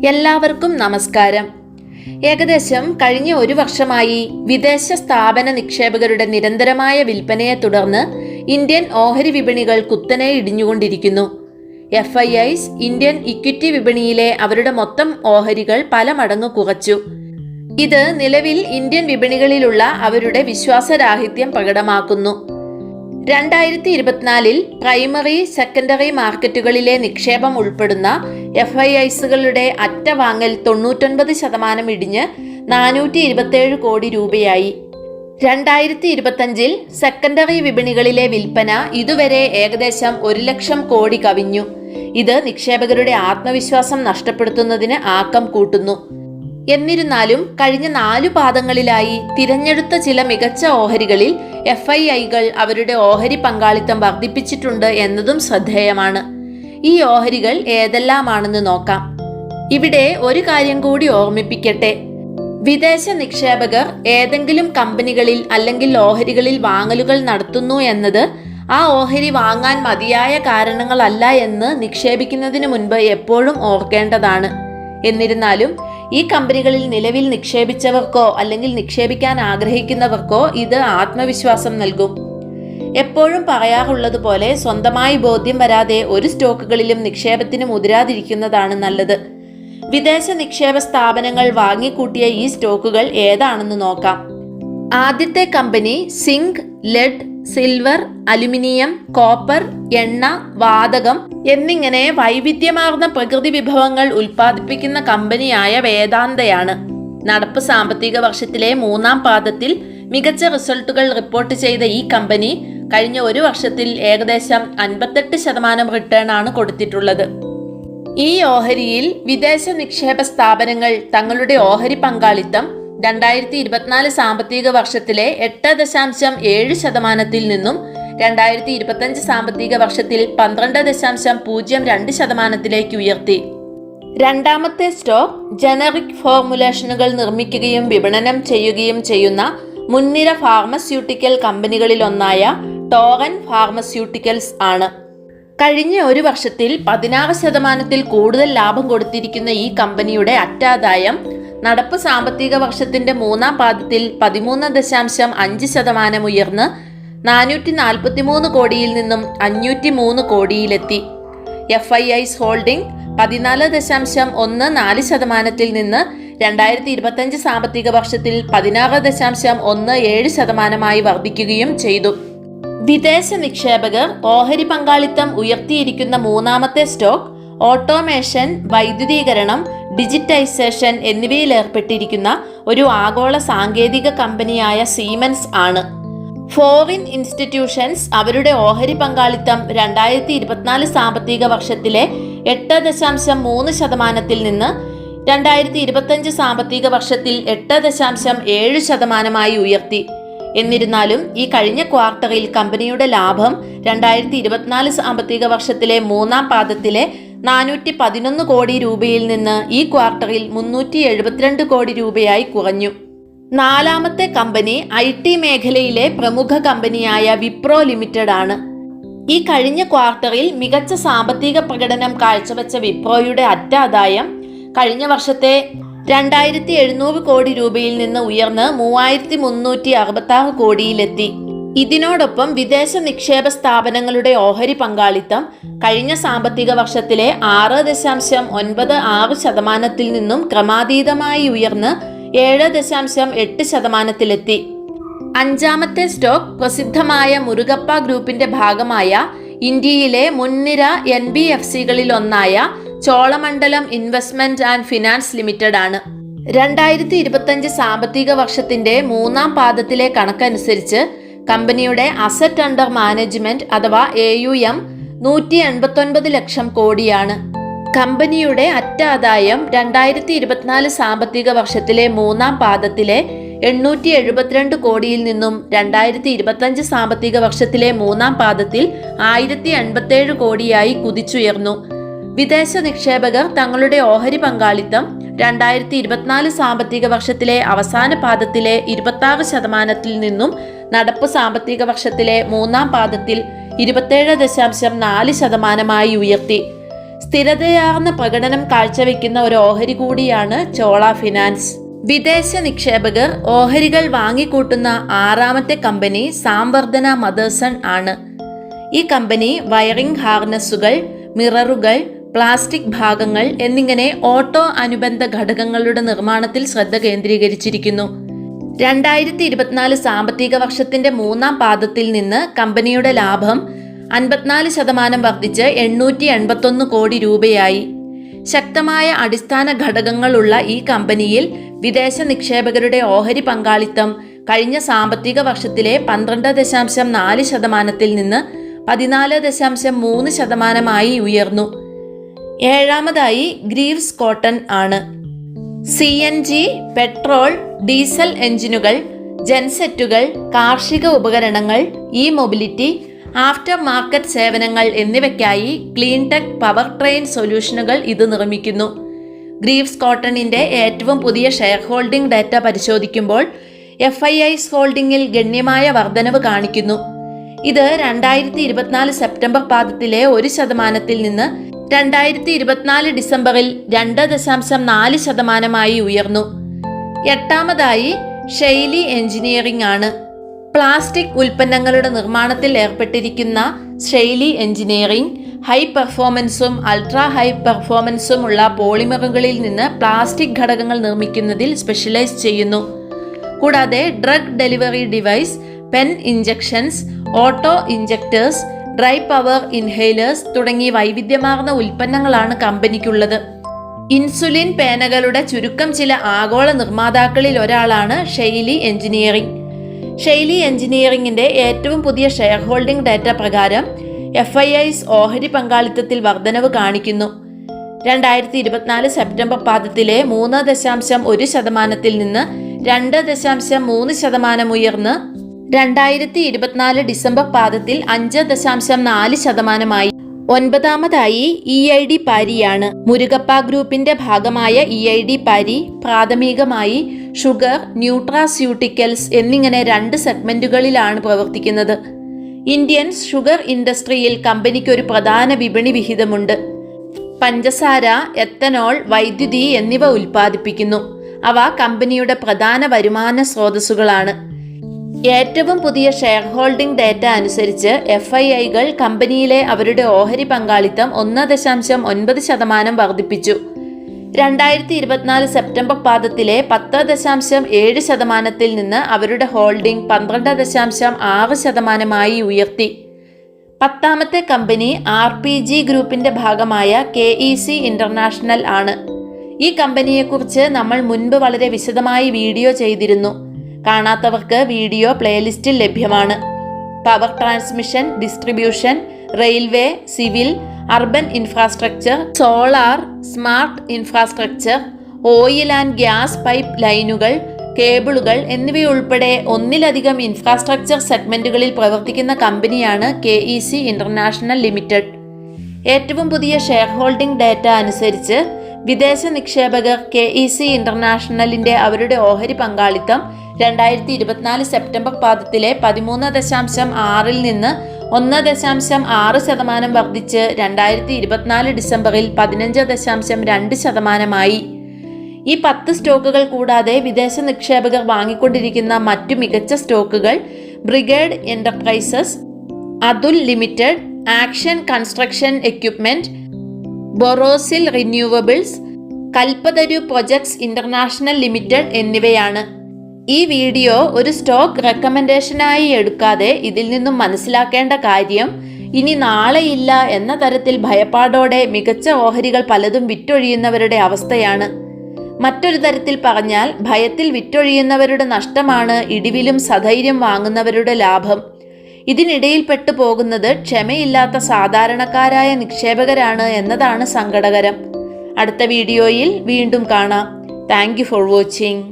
എല്ലാവർക്കും നമസ്കാരം. ഏകദേശം കഴിഞ്ഞ ഒരു വർഷമായി വിദേശ സ്ഥാപന നിക്ഷേപകരുടെ നിരന്തരമായ വിൽപ്പനയെ തുടർന്ന് ഇന്ത്യൻ ഓഹരി വിപണികൾ കുത്തനെ ഇടിഞ്ഞുകൊണ്ടിരിക്കുന്നു. FIIs ഇന്ത്യൻ ഇക്വിറ്റി വിപണിയിലെ അവരുടെ മൊത്തം ഓഹരികൾ പല മടങ്ങ് കുറച്ചു. ഇത് നിലവിൽ ഇന്ത്യൻ വിപണികളിലുള്ള അവരുടെ വിശ്വാസരാഹിത്യം പ്രകടമാക്കുന്നു. 2024 പ്രൈമറി സെക്കൻഡറി മാർക്കറ്റുകളിലെ നിക്ഷേപം ഉൾപ്പെടുന്ന FIIsകളുടെ അറ്റ വാങ്ങൽ 99% ഇടിഞ്ഞ് 427 കോടി രൂപയായി. 2025 സെക്കൻഡറി വിപണികളിലെ വിൽപ്പന ഇതുവരെ ഏകദേശം 1 ലക്ഷം കോടി കവിഞ്ഞു. ഇത് നിക്ഷേപകരുടെ ആത്മവിശ്വാസം നഷ്ടപ്പെടുത്തുന്നതിന് ആക്കം കൂട്ടുന്നു. എന്നിരുന്നാലും കഴിഞ്ഞ 4 പാദങ്ങളിലായി തിരഞ്ഞെടുത്ത ചില മികച്ച ഓഹരികളിൽ FIIകൾ അവരുടെ ഓഹരി പങ്കാളിത്തം വർദ്ധിപ്പിച്ചിട്ടുണ്ട് എന്നതും ശ്രദ്ധേയമാണ്. ഈ ഓഹരികൾ ഏതെല്ലാമാണെന്ന് നോക്കാം. ഇവിടെ ഒരു കാര്യം കൂടി ഓർമ്മിപ്പിക്കട്ടെ. വിദേശ നിക്ഷേപകർ ഏതെങ്കിലും കമ്പനികളിൽ അല്ലെങ്കിൽ ഓഹരികളിൽ വാങ്ങലുകൾ നടത്തുന്നു എന്നത് ആ ഓഹരി വാങ്ങാൻ മതിയായ കാരണങ്ങളല്ല എന്ന് നിക്ഷേപിക്കുന്നതിന് മുൻപ് എപ്പോഴും ഓർക്കേണ്ടതാണ്. എന്നിരുന്നാലും ഈ കമ്പനികളിൽ നിലവിൽ നിക്ഷേപിച്ചവർക്കോ അല്ലെങ്കിൽ നിക്ഷേപിക്കാൻ ആഗ്രഹിക്കുന്നവർക്കോ ഇത് ആത്മവിശ്വാസം നൽകും. എപ്പോഴും പറയാറുള്ളത് പോലെ സ്വന്തമായി ബോധ്യം വരാതെ ഒരു സ്റ്റോക്കുകളിലും നിക്ഷേപത്തിന് മുതിരാതിരിക്കുന്നതാണ് നല്ലത്. വിദേശ നിക്ഷേപ സ്ഥാപനങ്ങൾ വാങ്ങിക്കൂട്ടിയ ഈ സ്റ്റോക്കുകൾ ഏതാണെന്ന് നോക്കാം. ആദ്യത്തെ company zinc, lead, silver, aluminium, copper, എണ്ണ, വാതകം എന്നിങ്ങനെ വൈവിധ്യമാർന്ന പ്രകൃതി വിഭവങ്ങൾ ഉൽപ്പാദിപ്പിക്കുന്ന കമ്പനിയായ വേദാന്തയാണ്. നടപ്പ് സാമ്പത്തിക വർഷത്തിലെ 3ാം പാദത്തിൽ മികച്ച റിസൾട്ടുകൾ റിപ്പോർട്ട് ചെയ്ത ഈ കമ്പനി കഴിഞ്ഞ ഒരു വർഷത്തിൽ ഏകദേശം 58% റിട്ടേൺ ആണ് കൊടുത്തിട്ടുള്ളത്. ഈ ഓഹരിയിൽ വിദേശ നിക്ഷേപ സ്ഥാപനങ്ങൾ തങ്ങളുടെ ഓഹരി പങ്കാളിത്തം 2024 സാമ്പത്തിക വർഷത്തിലെ 8.7% നിന്നും 2025 സാമ്പത്തിക വർഷത്തിൽ 12.02% ഉയർത്തി. രണ്ടാമത്തെ സ്റ്റോക്ക് ജനറിക് ഫോർമുലേഷനുകൾ നിർമ്മിക്കുകയും വിപണനം ചെയ്യുകയും ചെയ്യുന്ന മുൻനിര ഫാർമസ്യൂട്ടിക്കൽ കമ്പനികളിലൊന്നായ ടോറൻ ഫാർമസ്യൂട്ടിക്കൽസ് ആണ്. കഴിഞ്ഞ ഒരു വർഷത്തിൽ 16% കൂടുതൽ ലാഭം കൊടുത്തിരിക്കുന്ന ഈ കമ്പനിയുടെ അറ്റാദായം നടപ്പ് സാമ്പത്തിക വർഷത്തിന്റെ 3ാം പാദത്തിൽ 13.5% ഉയർന്ന് 443 കോടിയിൽ നിന്നും 503 കോടിയിലെത്തി. FIIs ഹോൾഡിംഗ് 14.14% നിന്ന് 2025 സാമ്പത്തിക വർഷത്തിൽ 16.17% വർദ്ധിക്കുകയും ചെയ്തു. വിദേശ നിക്ഷേപകർ ഓഹരി പങ്കാളിത്തം ഉയർത്തിയിരിക്കുന്ന 3ാമത്തെ സ്റ്റോക്ക് ഓട്ടോമേഷൻ, വൈദ്യുതീകരണം, ഡിജിറ്റൈസേഷൻ എന്നിവയിൽ ഏർപ്പെട്ടിരിക്കുന്ന ഒരു ആഗോള സാങ്കേതിക കമ്പനിയായ സീമെൻസ് ആണ്. ഫോറിൻ ഇൻസ്റ്റിറ്റ്യൂഷൻസ് അവരുടെ ഓഹരി പങ്കാളിത്തം 2024 സാമ്പത്തിക വർഷത്തിലെ 8.3% നിന്ന് 2025 സാമ്പത്തിക വർഷത്തിൽ 8.7% ഉയർത്തി. എന്നിരുന്നാലും ഈ കഴിഞ്ഞ ക്വാർട്ടറിൽ കമ്പനിയുടെ ലാഭം 2024 സാമ്പത്തിക വർഷത്തിലെ 3ാം പാദത്തിലെ 411 കോടി രൂപയിൽ നിന്ന് ഈ ക്വാർട്ടറിൽ 372 കോടി രൂപയായി കുറഞ്ഞു. 4ാമത്തെ കമ്പനി IT മേഖലയിലെ പ്രമുഖ കമ്പനിയായ വിപ്രോ ലിമിറ്റഡ് ആണ്. ഈ കഴിഞ്ഞ ക്വാർട്ടറിൽ മികച്ച സാമ്പത്തിക പ്രകടനം കാഴ്ചവെച്ച വിപ്രോയുടെ അറ്റാദായം കഴിഞ്ഞ വർഷത്തെ 2700 കോടി രൂപയിൽ നിന്ന് ഉയർന്ന് 3366 കോടിയിലെത്തി. ഇതിനോടൊപ്പം വിദേശ നിക്ഷേപ സ്ഥാപനങ്ങളുടെ ഓഹരി പങ്കാളിത്തം കഴിഞ്ഞ സാമ്പത്തിക വർഷത്തിലെ 6.96% നിന്നും ക്രമാതീതമായി ഉയർന്ന് 7.8%. 5ാമത്തെ സ്റ്റോക്ക് പ്രസിദ്ധമായ മുരുഗപ്പ ഗ്രൂപ്പിന്റെ ഭാഗമായ ഇന്ത്യയിലെ മുൻനിര NBFCകളിൽ ഒന്നായ Cholamandalam investment and finance limited ആണ്. 2025 സാമ്പത്തിക വർഷത്തിന്റെ 3ാം പാദത്തിലെ കണക്കനുസരിച്ച് കമ്പനിയുടെ അസറ്റ് അണ്ടർ മാനേജ്മെന്റ് അഥവാ AUM 189 ലക്ഷം കോടിയാണ്. കമ്പനിയുടെ അറ്റാദായം 2024 സാമ്പത്തിക വർഷത്തിലെ 3ാം പാദത്തിലെ 872 കോടിയിൽ നിന്നും 2025 സാമ്പത്തിക വർഷത്തിലെ 3ാം പാദത്തിൽ 1087 കോടിയായി കുതിച്ചുയർന്നു. വിദേശ നിക്ഷേപകർ തങ്ങളുടെ ഓഹരി പങ്കാളിത്തം 2024 സാമ്പത്തിക വർഷത്തിലെ അവസാന പാദത്തിലെ 26% നിന്നും നടപ്പ് സാമ്പത്തിക വർഷത്തിലെ 3ാം പാദത്തിൽ 27.4% ഉയർത്തി. സ്ഥിരതയാർന്ന പ്രകടനം കാഴ്ചവെക്കുന്ന ഒരു ഓഹരി കൂടിയാണ് ചോള ഫിനാൻസ്. വിദേശ നിക്ഷേപകർ ഓഹരികൾ വാങ്ങിക്കൂട്ടുന്ന ആറാമത്തെ കമ്പനി സാംവർദ്ധന മദർസൺ ആണ്. ഈ കമ്പനി വയറിംഗ് ഹാർനസുകൾ, മിററുകൾ, പ്ലാസ്റ്റിക് ഭാഗങ്ങൾ എന്നിങ്ങനെ ഓട്ടോ അനുബന്ധ ഘടകങ്ങളുടെ നിർമ്മാണത്തിൽ ശ്രദ്ധ കേന്ദ്രീകരിച്ചിരിക്കുന്നു. 2024 സാമ്പത്തിക വർഷത്തിന്റെ മൂന്നാം പാദത്തിൽ നിന്ന് കമ്പനിയുടെ ലാഭം 54% വർദ്ധിച്ച് 881 കോടി രൂപയായി. ശക്തമായ അടിസ്ഥാന ഘടകങ്ങളുള്ള ഈ കമ്പനിയിൽ വിദേശ നിക്ഷേപകരുടെ ഓഹരി പങ്കാളിത്തം കഴിഞ്ഞ സാമ്പത്തിക വർഷത്തിലെ 12.4% നിന്ന് 14.3% ഉയർന്നു. ഏഴാമതായി ഗ്രീവ്സ് കോട്ടൺ ആണ്. CNG, പെട്രോൾ, ഡീസൽ എഞ്ചിനുകൾ, ജെൻസെറ്റുകൾ, കാർഷിക ഉപകരണങ്ങൾ, മൊബിലിറ്റി, ആഫ്റ്റർ മാർക്കറ്റ് സേവനങ്ങൾ എന്നിവയ്ക്കായി ക്ലീൻടെക് പവർ ട്രെയിൻ സൊല്യൂഷനുകൾ ഇത് നിർമ്മിക്കുന്നു. ഗ്രീവ്സ് കോട്ടണിന്റെ ഏറ്റവും പുതിയ ഷെയർ ഹോൾഡിംഗ് ഡാറ്റ പരിശോധിക്കുമ്പോൾ FII's ഹോൾഡിംഗിൽ ഗണ്യമായ വർധനവ് കാണിക്കുന്നു. ഇത് 2024 സെപ്റ്റംബർ പാദത്തിലെ 1% നിന്ന് 2024 ഡിസംബറിൽ 2.4% ഉയർന്നു. എട്ടാമതായി ഷെയ്ലി എഞ്ചിനീയറിംഗ് ആണ്. പ്ലാസ്റ്റിക് ഉൽപ്പന്നങ്ങളുടെ നിർമ്മാണത്തിൽ ഏർപ്പെട്ടിരിക്കുന്ന ഷെയ്ലി എഞ്ചിനീയറിംഗ് ഹൈ പെർഫോമൻസും അൾട്രാ ഹൈ പെർഫോമൻസും ഉള്ള പോളിമറുകളിൽ നിന്ന് പ്ലാസ്റ്റിക് ഘടകങ്ങൾ നിർമ്മിക്കുന്നതിൽ സ്പെഷ്യലൈസ് ചെയ്യുന്നു. കൂടാതെ drug delivery device, pen injections, auto injectors, dry power inhalers തുടങ്ങി വൈവിധ്യമാർന്ന ഉൽപ്പന്നങ്ങളാണ് കമ്പനിക്കുള്ളത്. ഇൻസുലിൻ പേനകളുടെ ചുരുക്കം ചില ആഗോള നിർമ്മാതാക്കളിൽ ഒരാളാണ് ഷെയ്ലി എഞ്ചിനീയറിംഗ്. ഷെയ്ലി എഞ്ചിനീയറിംഗിന്റെ ഏറ്റവും പുതിയ ഷെയർ ഹോൾഡിംഗ് ഡാറ്റ പ്രകാരം FII's ഓഹരി പങ്കാളിത്തത്തിൽ വർധനവ് കാണിക്കുന്നു. 2024 സെപ്റ്റംബർ പാദത്തിലെ 3.1% നിന്ന് 2.3% ഉയർന്ന് 2024 ഡിസംബർ പാദത്തിൽ 5.4%. ഒൻപതാമതായി EID പാരിയാണ്. മുരുകപ്പ ഗ്രൂപ്പിന്റെ ഭാഗമായ EID പാരി പ്രാഥമികമായി ഷുഗർ, ന്യൂട്രാസ്യൂട്ടിക്കൽസ് എന്നിങ്ങനെ 2 സെഗ്മെന്റുകളിലാണ് പ്രവർത്തിക്കുന്നത്. ഇന്ത്യൻ ഷുഗർ ഇൻഡസ്ട്രിയിൽ കമ്പനിക്ക് ഒരു പ്രധാന വിപണി വിഹിതമുണ്ട്. പഞ്ചസാര, എത്തനോൾ, വൈദ്യുതി എന്നിവ ഉൽപ്പാദിപ്പിക്കുന്നു. അവ കമ്പനിയുടെ പ്രധാന വരുമാന സ്രോതസ്സുകളാണ്. ഏറ്റവും പുതിയ ഷെയർ ഹോൾഡിംഗ് ഡാറ്റ അനുസരിച്ച് FIIകൾ കമ്പനിയിലെ അവരുടെ ഓഹരി പങ്കാളിത്തം 1.9% വർദ്ധിപ്പിച്ചു. 2024 സെപ്റ്റംബർ പാദത്തിലെ 10.7% നിന്ന് അവരുടെ ഹോൾഡിംഗ് 12.6% ഉയർത്തി. പത്താമത്തെ കമ്പനി RPG ഗ്രൂപ്പിന്റെ ഭാഗമായ KEC ഇന്റർനാഷണൽ ആണ്. ഈ കമ്പനിയെക്കുറിച്ച് നമ്മൾ മുൻപ് വളരെ വിശദമായി വീഡിയോ ചെയ്തിരുന്നു. കാണാത്തവർക്ക് വീഡിയോ പ്ലേലിസ്റ്റിൽ ലഭ്യമാണ്. Power transmission, distribution, railway, civil, urban infrastructure, solar, smart infrastructure, oil and gas pipe ലൈനുകൾ, കേബിളുകൾ എന്നിവയുൾപ്പെടെ ഒന്നിലധികം ഇൻഫ്രാസ്ട്രക്ചർ സെഗ്മെന്റുകളിൽ പ്രവർത്തിക്കുന്ന കമ്പനിയാണ് KEC ഇന്റർനാഷണൽ ലിമിറ്റഡ്. ഏറ്റവും പുതിയ ഷെയർ ഹോൾഡിംഗ് ഡാറ്റ അനുസരിച്ച് വിദേശ നിക്ഷേപകർ KEC ഇന്റർനാഷണലിന്റെ അവരുടെ ഓഹരി പങ്കാളിത്തം 2024 സെപ്റ്റംബർ പാദത്തിലെ 13.6 നിന്ന് 1.6% വർദ്ധിച്ച് 2024 ഡിസംബറിൽ 15.2%. ഈ 10 സ്റ്റോക്കുകൾ കൂടാതെ വിദേശ നിക്ഷേപകർ വാങ്ങിക്കൊണ്ടിരിക്കുന്ന മറ്റു മികച്ച സ്റ്റോക്കുകൾ Brigade Enterprises, Atul Limited, Action Construction Equipment, Borosil Renewables, Kalpataru Projects International Limited എന്നിവയാണ്. ഈ വീഡിയോ ഒരു സ്റ്റോക്ക് റെക്കമെൻഡേഷനായി എടുക്കാതെ ഇതിൽ നിന്നും മനസ്സിലാക്കേണ്ട കാര്യം ഇനി നാളെയില്ല എന്ന തരത്തിൽ ഭയപ്പാടോടെ മികച്ച ഓഹരികൾ പലതും വിറ്റൊഴിയുന്നവരുടെ അവസ്ഥയാണ്. മറ്റൊരു തരത്തിൽ പറഞ്ഞാൽ ഭയത്തിൽ വിറ്റൊഴിയുന്നവരുടെ നഷ്ടമാണ് ഇടിവിലും സധൈര്യം വാങ്ങുന്നവരുടെ ലാഭം. ഇതിനിടയിൽ പെട്ടു പോകുന്നത് ക്ഷമയില്ലാത്ത സാധാരണക്കാരായ നിക്ഷേപകരാണ് എന്നതാണ് സങ്കടകരം. അടുത്ത വീഡിയോയിൽ വീണ്ടും കാണാം. Thank you for watching.